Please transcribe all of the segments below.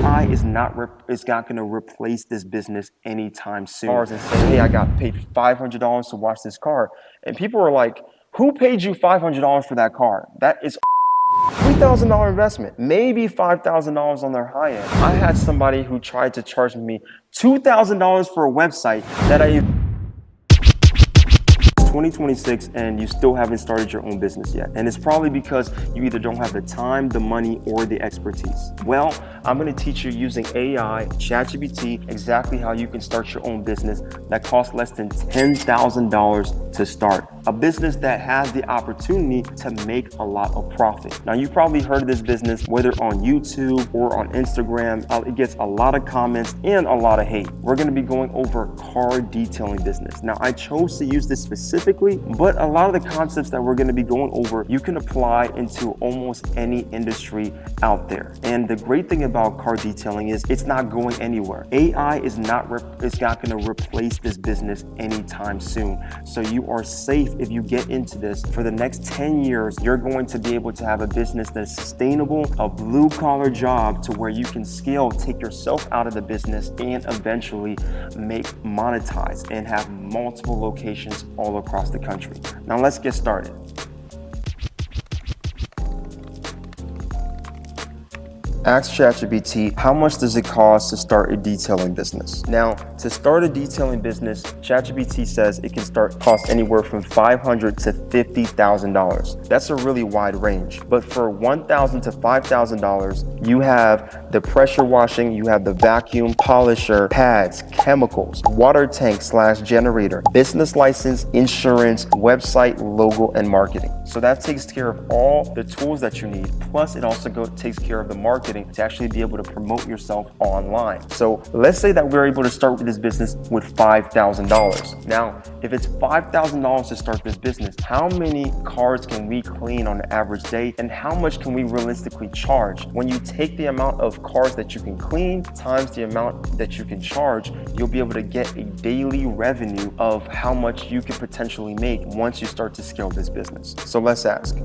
AI is not going to replace this business anytime soon. And say, hey, I got paid $500 to wash this car, and people are like, who paid you $500 for that car? That is $3,000 investment, maybe $5,000 on their high end. I had somebody who tried to charge me $2,000 for a website that I 2026 and you still haven't started your own business yet. And it's probably because you either don't have the time, the money, or the expertise. Well, I'm going to teach you using AI, ChatGPT, exactly how you can start your own business that costs less than $10,000 to start. A business that has the opportunity to make a lot of profit. Now, you've probably heard of this business, whether on YouTube or on Instagram. It gets a lot of comments and a lot of hate. We're going to be going over car detailing business. Now, I chose to use this specifically, but a lot of the concepts that we're going to be going over, you can apply into almost any industry out there. And the great thing about car detailing is it's not going anywhere. AI is not going to replace this business anytime soon. So you are safe if you get into this. For the next 10 years, you're going to be able to have a business that's sustainable, a blue collar job to where you can scale, take yourself out of the business, and eventually monetize and have multiple locations all across the country. Now let's get started. Ask ChatGPT, how much does it cost to start a detailing business? Now, to start a detailing business, ChatGPT says it can cost anywhere from $500 to $50,000. That's a really wide range. But for $1,000 to $5,000, you have the pressure washing, you have the vacuum, polisher, pads, chemicals, water tank / generator, business license, insurance, website, logo, and marketing. So that takes care of all the tools that you need. Plus, it also takes care of the marketing to actually be able to promote yourself online. So let's say that we're able to start with this business with $5,000. Now, if it's $5,000 to start this business, how many cars can we clean on an average day, and how much can we realistically charge? When you take the amount of cars that you can clean times the amount that you can charge, you'll be able to get a daily revenue of how much you could potentially make once you start to scale this business. So let's ask.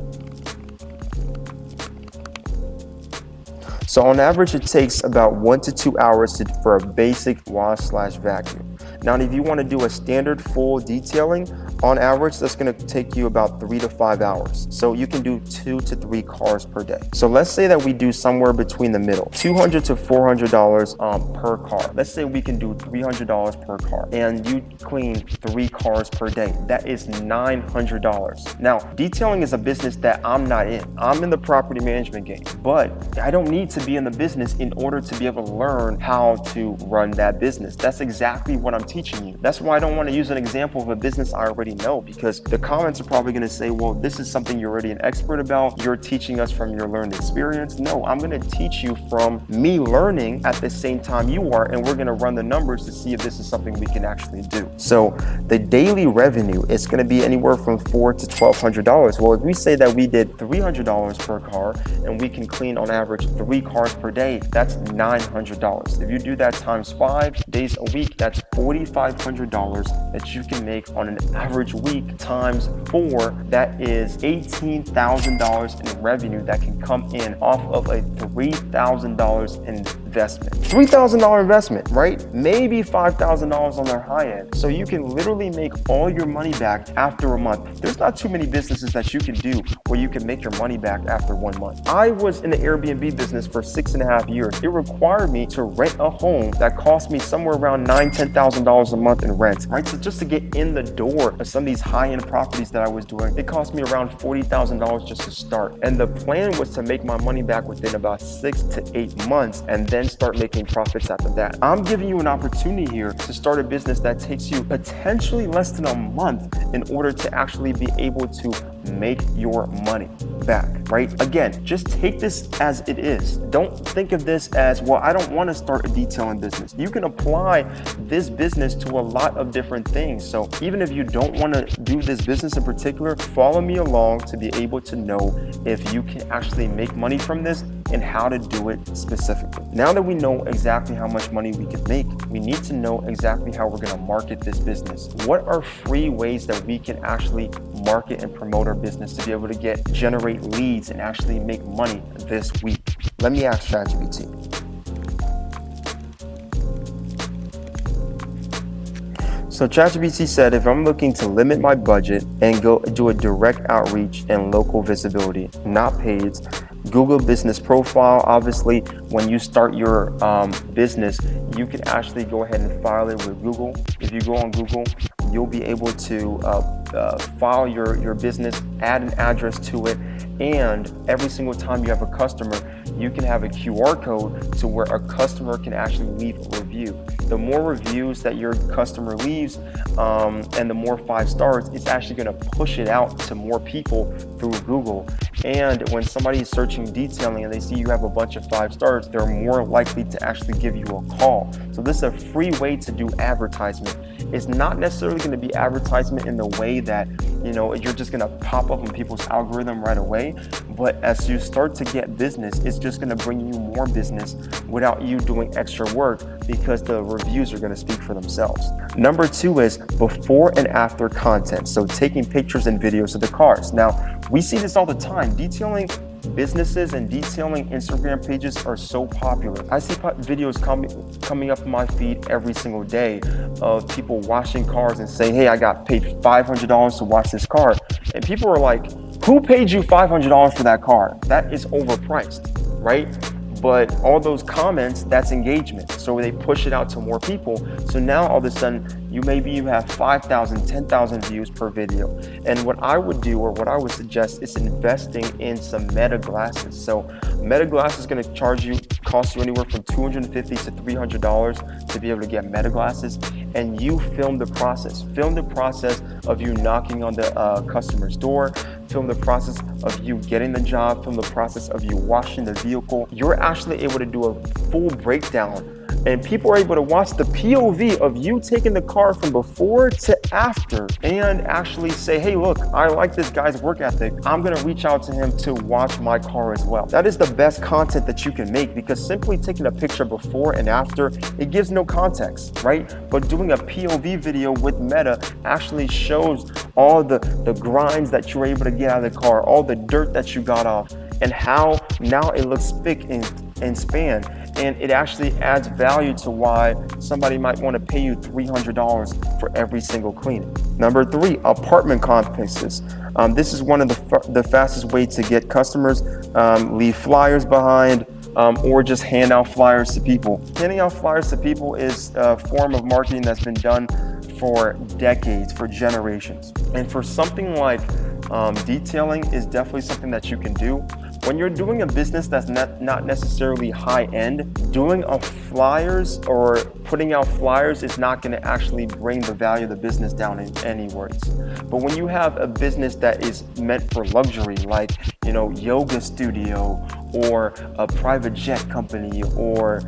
So on average, it takes about 1 to 2 hours for a basic wash / vacuum. Now, if you want to do a standard full detailing, on average, that's going to take you about 3 to 5 hours. So you can do 2 to 3 cars per day. So let's say that we do somewhere between the middle, $200 to $400 per car. Let's say we can do $300 per car, and you clean 3 cars per day. That is $900. Now, detailing is a business that I'm not in. I'm in the property management game, but I don't need to be in the business in order to be able to learn how to run that business. That's exactly what I'm teaching you. That's why I don't want to use an example of a business I already know, because the comments are probably going to say, well, this is something you're already an expert about. You're teaching us from your learned experience. No, I'm going to teach you from me learning at the same time you are, and we're going to run the numbers to see if this is something we can actually do. So the daily revenue is going to be anywhere from $400 to $1,200. Well, if we say that we did $300 per car and we can clean on average 3 cars per day, that's $900. If you do that times 5 days a week, that's $4,500 that you can make on an average week times 4. That is $18,000 in revenue that can come in off of a $3,000 investment. $3,000 investment, right? Maybe $5,000 on their high end. So you can literally make all your money back after a month. There's not too many businesses that you can do where you can make your money back after 1 month. I was in the Airbnb business for 6.5 years. It required me to rent a home that cost me somewhere around $9,000, $10,000 a month in rent, right? So just to get in the door of some of these high-end properties that I was doing, it cost me around $40,000 just to start. And the plan was to make my money back within about 6 to 8 months and then start making profits after that. I'm giving you an opportunity here to start a business that takes you potentially less than a month in order to actually be able to make your money back, right? Again, just take this as it is. Don't think of this as, well, I don't want to start a detailing business. You can apply this business to a lot of different things. So even if you don't want to do this business in particular, follow me along to be able to know if you can actually make money from this and how to do it specifically. Now that we know exactly how much money we can make, we need to know exactly how we're going to market this business. What are free ways that we can actually market and promote our business to be able to generate leads and actually make money this week? Let me ask ChatGPT. So ChatGPT said if I'm looking to limit my budget and go do a direct outreach and local visibility, not paid, Google business profile. Obviously, when you start your business, you can actually go ahead and file it with Google. If you go on Google, you'll be able to file your business, add an address to it, and every single time you have a customer, you can have a QR code to where a customer can actually leave a review. The more reviews that your customer leaves and the more 5 stars, it's actually going to push it out to more people through Google. And when somebody is searching detailing and they see you have a bunch of 5 stars, they're more likely to actually give you a call. So this is a free way to do advertisement. It's not necessarily going to be advertisement in the way that, you're just going to pop up on people's algorithm right away. But as you start to get business, it's just going to bring you more business without you doing extra work because the reviews are going to speak for themselves. Number 2 is before and after content. So taking pictures and videos of the cars. Now, we see this all the time. Detailing businesses and detailing Instagram pages are so popular. I see videos coming up on my feed every single day of people washing cars and saying, hey, I got paid $500 to wash this car. And people are like, who paid you $500 for that car? That is overpriced, right? But all those comments, that's engagement. So they push it out to more people. So now all of a sudden, you have 5,000, 10,000 views per video. And what I would do, or what I would suggest, is investing in some Meta glasses. So Meta glasses is going to cost you anywhere from $250 to $300 to be able to get Meta glasses. And you film the process. Film the process of you knocking on the customer's door. Film the process of you getting the job. Film the process of you washing the vehicle. You're actually able to do a full breakdown. And people are able to watch the POV of you taking the car from before to after and actually say, hey, look, I like this guy's work ethic. I'm going to reach out to him to watch my car as well. That is the best content that you can make because simply taking a picture before and after, it gives no context, right? But doing a POV video with Meta actually shows all the grinds that you were able to get out of the car, all the dirt that you got off, and how now it looks spick and span. And it actually adds value to why somebody might want to pay you $300 for every single cleaning. Number 3, apartment complexes. This is one of the fastest way to get customers. Leave flyers behind or just hand out flyers to people. Handing out flyers to people is a form of marketing that's been done for decades, for generations. And for something like detailing is definitely something that you can do. When you're doing a business that's not necessarily high-end, doing flyers or putting out flyers is not going to actually bring the value of the business down in any words. But when you have a business that is meant for luxury, like yoga studio or a private jet company or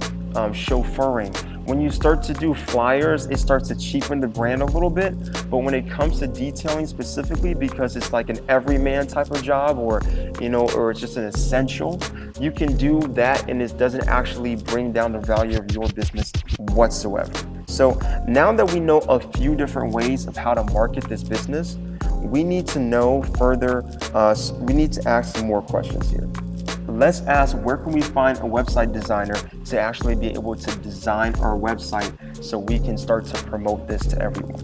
chauffeuring, when you start to do flyers, it starts to cheapen the brand a little bit. But when it comes to detailing specifically, because it's like an everyman type of job or it's just an essential, you can do that and it doesn't actually bring down the value of your business whatsoever. So now that we know a few different ways of how to market this business, we need to know further, we need to ask some more questions here. Let's ask, where can we find a website designer to actually be able to design our website so we can start to promote this to everyone?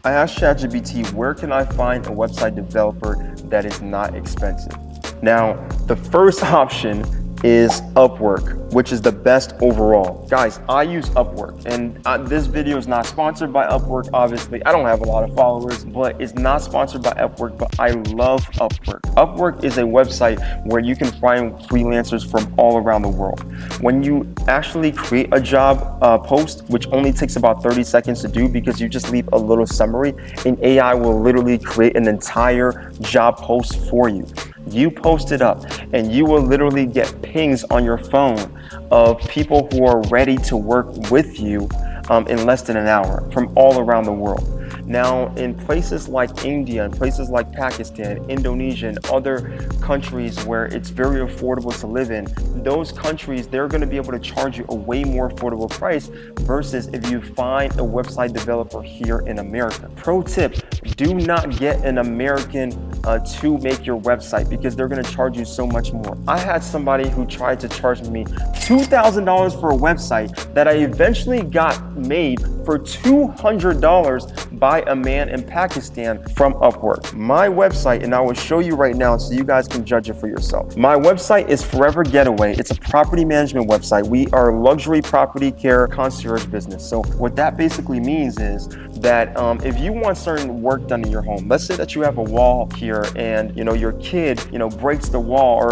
I asked ChatGPT, where can I find a website developer that is not expensive? Now, the first option is Upwork, which is the best overall. Guys, I use Upwork, and this video is not sponsored by Upwork. Obviously, I don't have a lot of followers, but it's not sponsored by Upwork, but I love Upwork. Upwork is a website where you can find freelancers from all around the world. When you actually create a job post, which only takes about 30 seconds to do because you just leave a little summary, and AI will literally create an entire job post for you. You post it up and you will literally get pings on your phone of people who are ready to work with you in less than an hour from all around the world. Now, in places like India, in places like Pakistan, Indonesia, and other countries where it's very affordable to live in, those countries, they're going to be able to charge you a way more affordable price versus if you find a website developer here in America. Pro tip, Do not get an American to make your website because they're going to charge you so much more. I had somebody who tried to charge me $2,000 for a website that I eventually got made for $200 by a man in Pakistan from Upwork. My website, and I will show you right now so you guys can judge it for yourself. My website is Forever Getaway. It's a property management website. We are a luxury property care concierge business. So what that basically means is that if you want certain work done in your home, let's say that you have a wall here and your kid breaks the wall or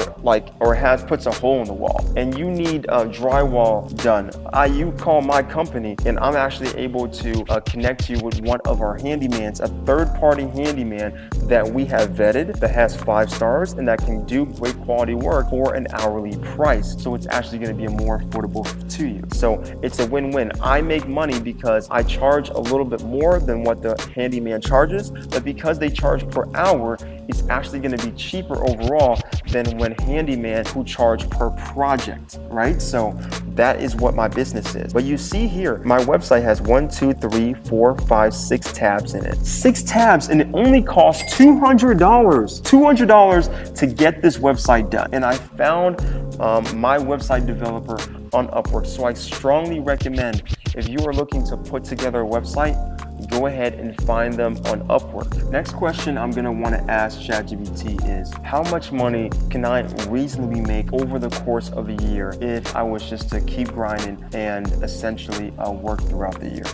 puts a hole in the wall and you need drywall done. You call my company and I'm actually able to connect you with one of our handymans, a third-party handyman that we have vetted, that has 5 stars and that can do great quality work for an hourly price. So it's actually going to be more affordable to you. So it's a win-win. I make money because I charge a little bit more than what the handyman charges, but because they charge per hour, it's actually going to be cheaper overall than when handyman who charge per project, right? So that is what my business is. But you see here, my website has 1, 2, 3, 4, 5, 6 tabs in it. 6 tabs, and it only costs $200. $200 to get this website done. And I found my website developer on Upwork. So I strongly recommend, if you are looking to put together a website, go ahead and find them on Upwork. Next question I'm gonna wanna ask ChatGPT is, how much money can I reasonably make over the course of a year if I was just to keep grinding and essentially work throughout the year?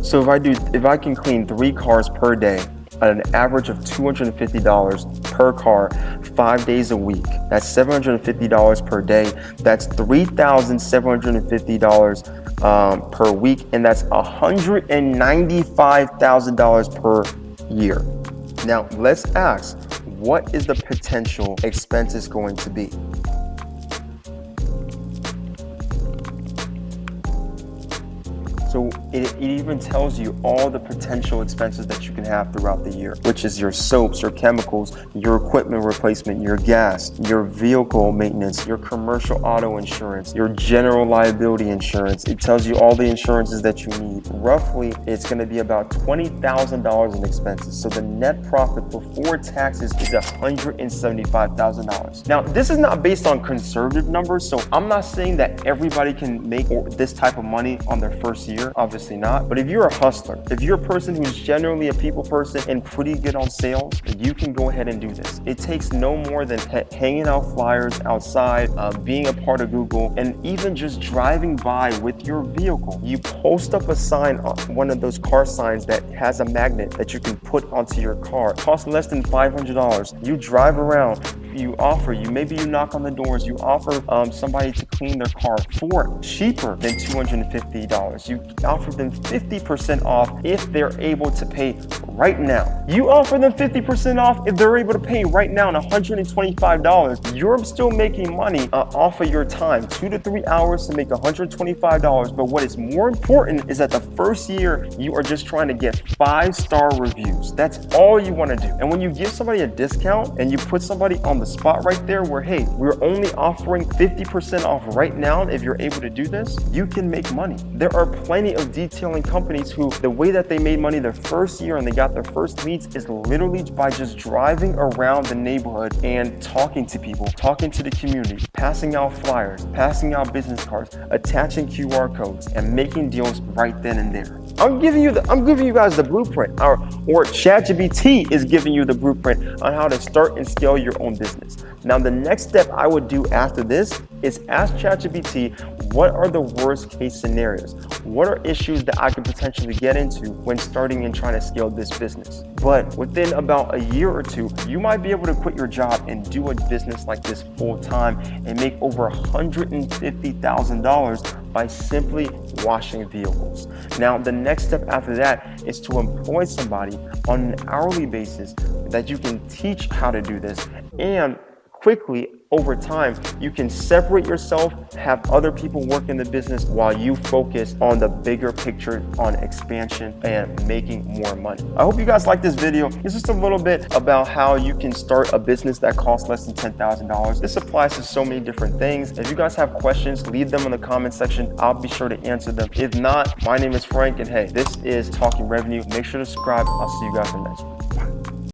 So if I can clean 3 cars per day at an average of $250 per car, 5 days a week, that's $750 per day. That's $3,750 per week, and that's $195,000 per year. Now let's ask, what is the potential expenses going to be? So it even tells you all the potential expenses that you can have throughout the year, which is your soaps, your chemicals, your equipment replacement, your gas, your vehicle maintenance, your commercial auto insurance, your general liability insurance. It tells you all the insurances that you need. Roughly, it's going to be about $20,000 in expenses. So the net profit before taxes is $175,000. Now, this is not based on conservative numbers, so I'm not saying that everybody can make this type of money on their first year. Obviously not. But if you're a hustler, if you're a person who's generally a people person and pretty good on sales, you can go ahead and do this. It takes no more than hanging out flyers outside, being a part of Google, and even just driving by with your vehicle. You post up a sign, one of those car signs that has a magnet that you can put onto your car. It costs less than $500. You drive around, maybe you knock on the doors, you offer somebody to clean their car for cheaper than $250. You offer them 50% off if they're able to pay right now. You offer them 50% off if they're able to pay right now and $125. You're still making money off of your time, 2 to 3 hours to make $125. But what is more important is that the first year you are just trying to get 5-star reviews. That's all you want to do. And when you give somebody a discount and you put somebody on the spot right there where, hey, we're only offering 50% off right now if you're able to do this, you can make money. There are plenty of detailing companies who the way that they made money their first year and they got their first leads is literally by just driving around the neighborhood and talking to people, talking to the community, passing out flyers, passing out business cards, attaching QR codes, and making deals right then and there. I'm giving you guys the blueprint, or ChatGPT is giving you the blueprint on how to start and scale your own business. Now, the next step I would do after this is ask ChatGPT, what are the worst case scenarios? What are issues that I could potentially get into when starting and trying to scale this business? But within about a year or two, you might be able to quit your job and do a business like this full time and make over $150,000 by simply washing vehicles. Now, the next step after that is to employ somebody on an hourly basis that you can teach how to do this and quickly over time, you can separate yourself, have other people work in the business while you focus on the bigger picture on expansion and making more money. I hope you guys like this video. It's just a little bit about how you can start a business that costs less than $10,000. This applies to so many different things. If you guys have questions, leave them in the comment section. I'll be sure to answer them. If not, my name is Frank, and hey, this is Talking Revenue. Make sure to subscribe. I'll see you guys in the next one.